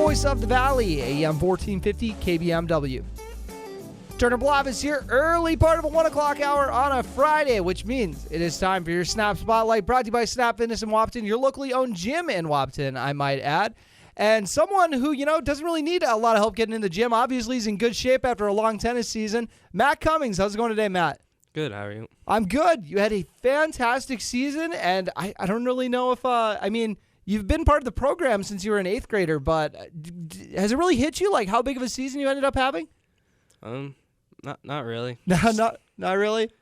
voice of the Valley, AM 1450 KBMW. Turner Blavis here, early part of a 1 o'clock hour on a Friday, which means it is time for your Snap Spotlight, brought to you by Snap Fitness in Wapton, your locally owned gym in Wapton, I might add. And someone who, doesn't really need a lot of help getting in the gym. Obviously, he's in good shape after a long tennis season. Matt Cummings, how's it going today, Matt? Good, how are you? I'm good. You had a fantastic season, and I don't really know if, you've been part of the program since you were an 8th grader, but has it really hit you, like how big of a season you ended up having? Not really. No, not really?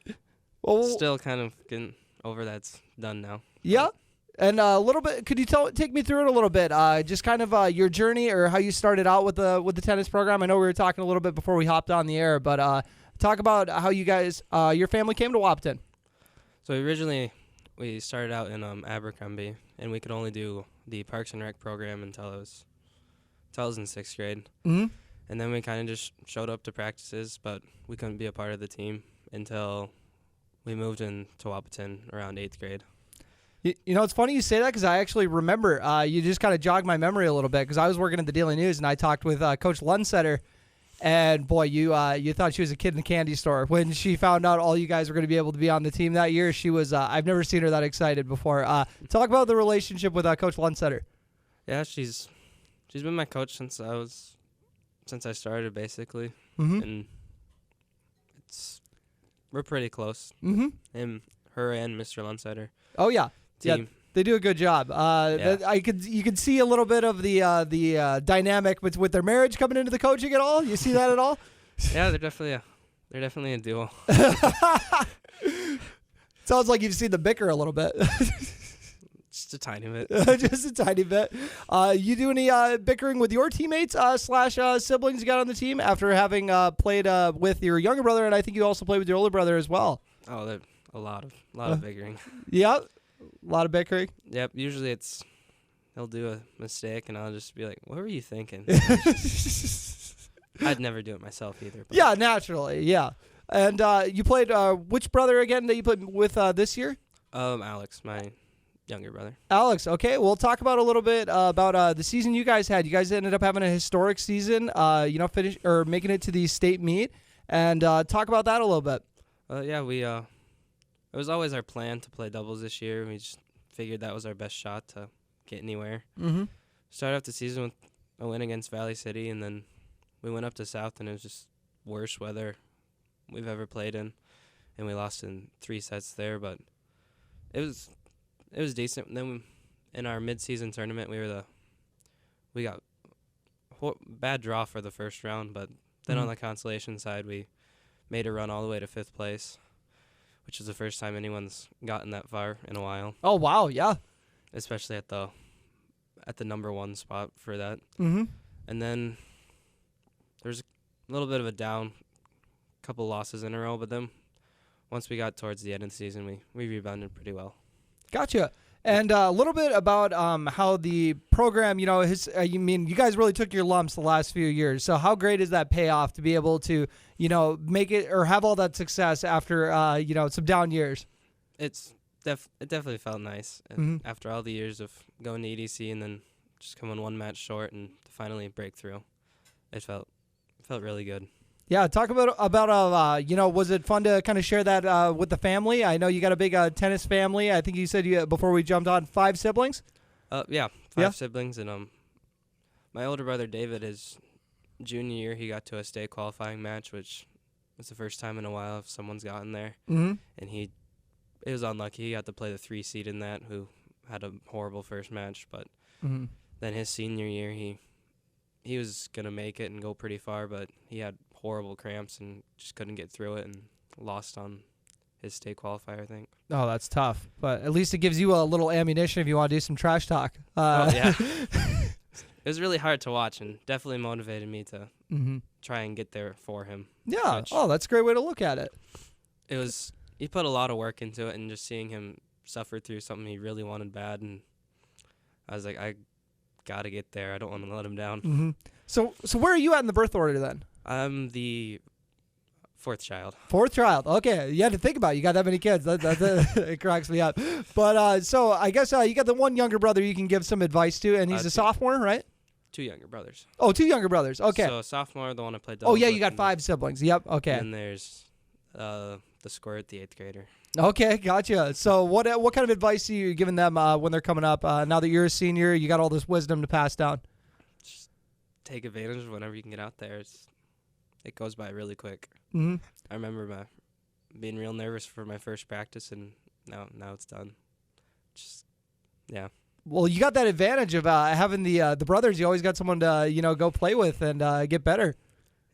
Well, still kind of getting over that's done now. Yeah? And a little bit, could you take me through it a little bit? Just kind of your journey or how you started out with the tennis program. I know we were talking a little bit before we hopped on the air, but talk about how you guys, your family came to Wapton. So originally we started out in Abercrombie, and we could only do the Parks and Rec program until I was in 6th grade. Mm-hmm. And then we kind of just showed up to practices, but we couldn't be a part of the team until we moved into Wapton around 8th grade. It's funny you say that because I actually remember you just kind of jogged my memory a little bit because I was working at the Daily News and I talked with Coach Lundsetter, and boy, you thought she was a kid in a candy store when she found out all you guys were going to be able to be on the team that year. She was I've never seen her that excited before. Talk about the relationship with Coach Lundsetter. Yeah, she's been my coach since I started basically, mm-hmm. and we're pretty close. Mm-hmm. Her and Mr. Lundsetter. Oh yeah. Team. Yeah, they do a good job. Yeah. You could see a little bit of the dynamic with their marriage coming into the coaching at all. You see that at all? Yeah, they're definitely a duo. Sounds like you've seen them bicker a little bit. Just a tiny bit. Just a tiny bit. You do any bickering with your teammates slash siblings you got on the team after having played with your younger brother, and I think you also played with your older brother as well. Oh, a lot of bickering. Yep. A lot of bickering. Yep. Usually he'll do a mistake, and I'll just be like, "What were you thinking?" I'd never do it myself either. But. Yeah, naturally. Yeah. And you played which brother again that you played with this year? Alex, my younger brother. Alex. Okay. We'll talk about a little bit about the season you guys had. You guys ended up having a historic season. Finish or making it to the state meet, and talk about that a little bit. Yeah, we. It was always our plan to play doubles this year. We just figured that was our best shot to get anywhere. Mm-hmm. Started off the season with a win against Valley City, and then we went up to South, and it was just worst weather we've ever played in, and we lost in 3 sets there. But it was decent. And then in our mid-season tournament, we got bad draw for the first round, but then on the consolation side, we made a run all the way to 5th place, which is the first time anyone's gotten that far in a while. Oh wow, yeah. Especially at the number 1 spot for that. Mm-hmm. And then there's a little bit of a down, couple losses in a row, but then once we got towards the end of the season, we rebounded pretty well. Gotcha. And a little bit about how the program, you guys really took your lumps the last few years. So how great is that payoff to be able to, make it or have all that success after, some down years? It definitely felt nice after all the years of going to EDC and then just coming 1 match short and to finally break through. It felt really good. Yeah, talk about was it fun to kind of share that with the family? I know you got a big tennis family. I think you said before we jumped on 5 siblings. Yeah, 5 siblings, and my older brother David, his junior year, he got to a state qualifying match, which was the first time in a while if someone's gotten there. Mm-hmm. And it was unlucky. He got to play the 3 seed in that, who had a horrible first match, but then his senior year he was going to make it and go pretty far, but he had horrible cramps and just couldn't get through it and lost on his state qualifier, I think. Oh, that's tough. But at least it gives you a little ammunition if you want to do some trash talk. Yeah. It was really hard to watch and definitely motivated me to try and get there for him. Yeah. Oh, that's a great way to look at it. He put a lot of work into it, and just seeing him suffer through something he really wanted bad, and I was like, I got to get there. I don't want to let him down. Mm-hmm. So where are you at in the birth order then? I'm the 4th child. 4th child. Okay. You had to think about it. You got that many kids. That it cracks me up. But so I guess you got the one younger brother you can give some advice to, and he's a sophomore, right? 2 younger brothers. Oh, 2 younger brothers. Okay. So sophomore, the one I played doubles Oh, yeah, you with, got and 5 siblings. Yep. Okay. then there's the squirt, the 8th grader. Okay, gotcha. So what kind of advice are you giving them when they're coming up? Now that you're a senior, you got all this wisdom to pass down. Just take advantage of whenever you can get out there. It goes by really quick. Mm-hmm. I remember being real nervous for my first practice, and now it's done. Just, yeah. Well, you got that advantage of having the brothers. You always got someone to go play with and get better.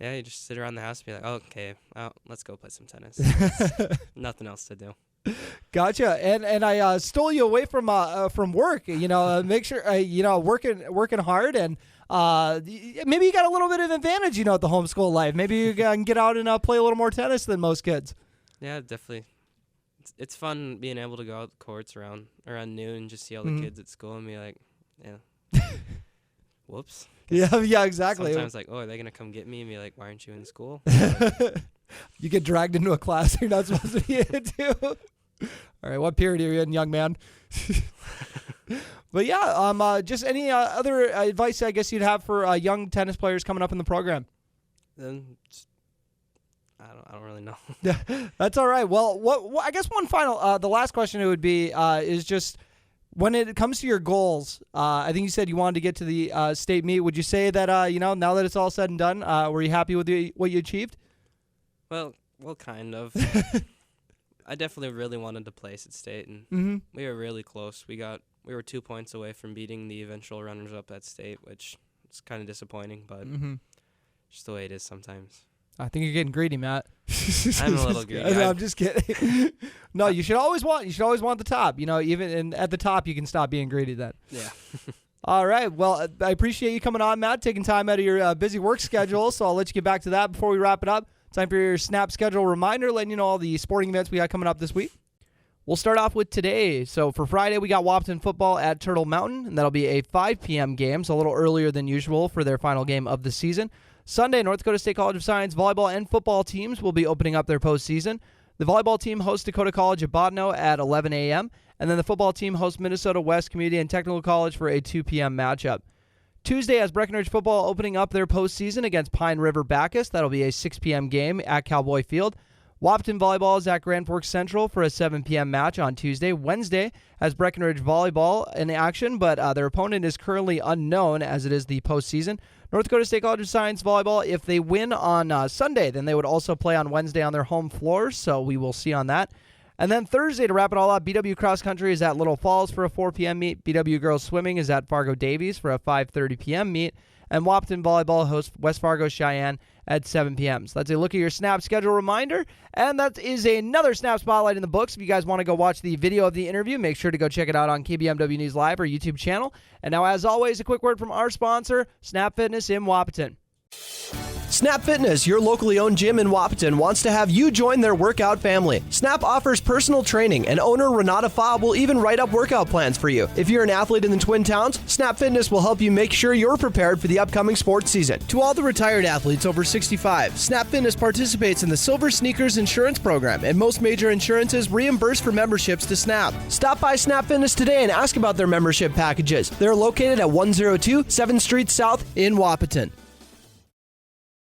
Yeah, you just sit around the house and be like, oh, okay, well, let's go play some tennis. Nothing else to do. Gotcha. And I stole you away from work. Make sure working hard, and maybe you got a little bit of advantage. At the homeschool life. Maybe you can get out and play a little more tennis than most kids. Yeah, definitely. It's fun being able to go out the courts around noon and just see all the kids at school and be like, yeah, whoops. Yeah, exactly. Sometimes like, oh, are they gonna come get me and be like, why aren't you in school? You get dragged into a class you're not supposed to be into. All right, what period are you in, young man? But yeah, just any other advice I guess you'd have for young tennis players coming up in the program? Then I don't really know. Yeah, that's all right. Well, what I guess one final, the last question it would be is just when it comes to your goals. I think you said you wanted to get to the state meet. Would you say that now that it's all said and done, were you happy with what you achieved? Well, kind of. I definitely really wanted to place at state, and we were really close. We were 2 points away from beating the eventual runners-up at state, which is kind of disappointing, but just the way it is sometimes. I think you're getting greedy, Matt. I'm a little greedy. I'm just kidding. No, you should always want the top. Even at the top, you can stop being greedy then. Yeah. All right. Well, I appreciate you coming on, Matt, taking time out of your busy work schedule. So I'll let you get back to that before we wrap it up. Time for your snap schedule reminder, letting you know all the sporting events we got coming up this week. We'll start off with today. So for Friday, we got Wahpeton football at Turtle Mountain, and that'll be a 5 p.m. game, so a little earlier than usual for their final game of the season. Sunday, North Dakota State College of Science volleyball and football teams will be opening up their postseason. The volleyball team hosts Dakota College of Bottineau at 11 a.m., and then the football team hosts Minnesota West Community and Technical College for a 2 p.m. matchup. Tuesday has Breckenridge football opening up their postseason against Pine River Bacchus. That'll be a 6 p.m. game at Cowboy Field. Wahpeton volleyball is at Grand Forks Central for a 7 p.m. match on Tuesday. Wednesday has Breckenridge volleyball in action, but their opponent is currently unknown as it is the postseason. North Dakota State College of Science volleyball, if they win on Sunday, then they would also play on Wednesday on their home floors, so we will see on that. And then Thursday, to wrap it all up, BW Cross Country is at Little Falls for a 4 p.m. meet. BW Girls Swimming is at Fargo Davies for a 5:30 p.m. meet. And Wahpeton Volleyball hosts West Fargo Cheyenne at 7 p.m. So that's a look at your snap schedule reminder. And that is another Snap Spotlight in the books. If you guys want to go watch the video of the interview, make sure to go check it out on KBMW News Live or YouTube channel. And now, as always, a quick word from our sponsor, Snap Fitness in Wahpeton. Snap Fitness, your locally owned gym in Wahpeton, wants to have you join their workout family. Snap offers personal training, and owner Renata Faub will even write up workout plans for you. If you're an athlete in the Twin Towns, Snap Fitness will help you make sure you're prepared for the upcoming sports season. To all the retired athletes over 65, Snap Fitness participates in the Silver Sneakers Insurance Program, and most major insurances reimburse for memberships to Snap. Stop by Snap Fitness today and ask about their membership packages. They're located at 102 7th Street South in Wahpeton.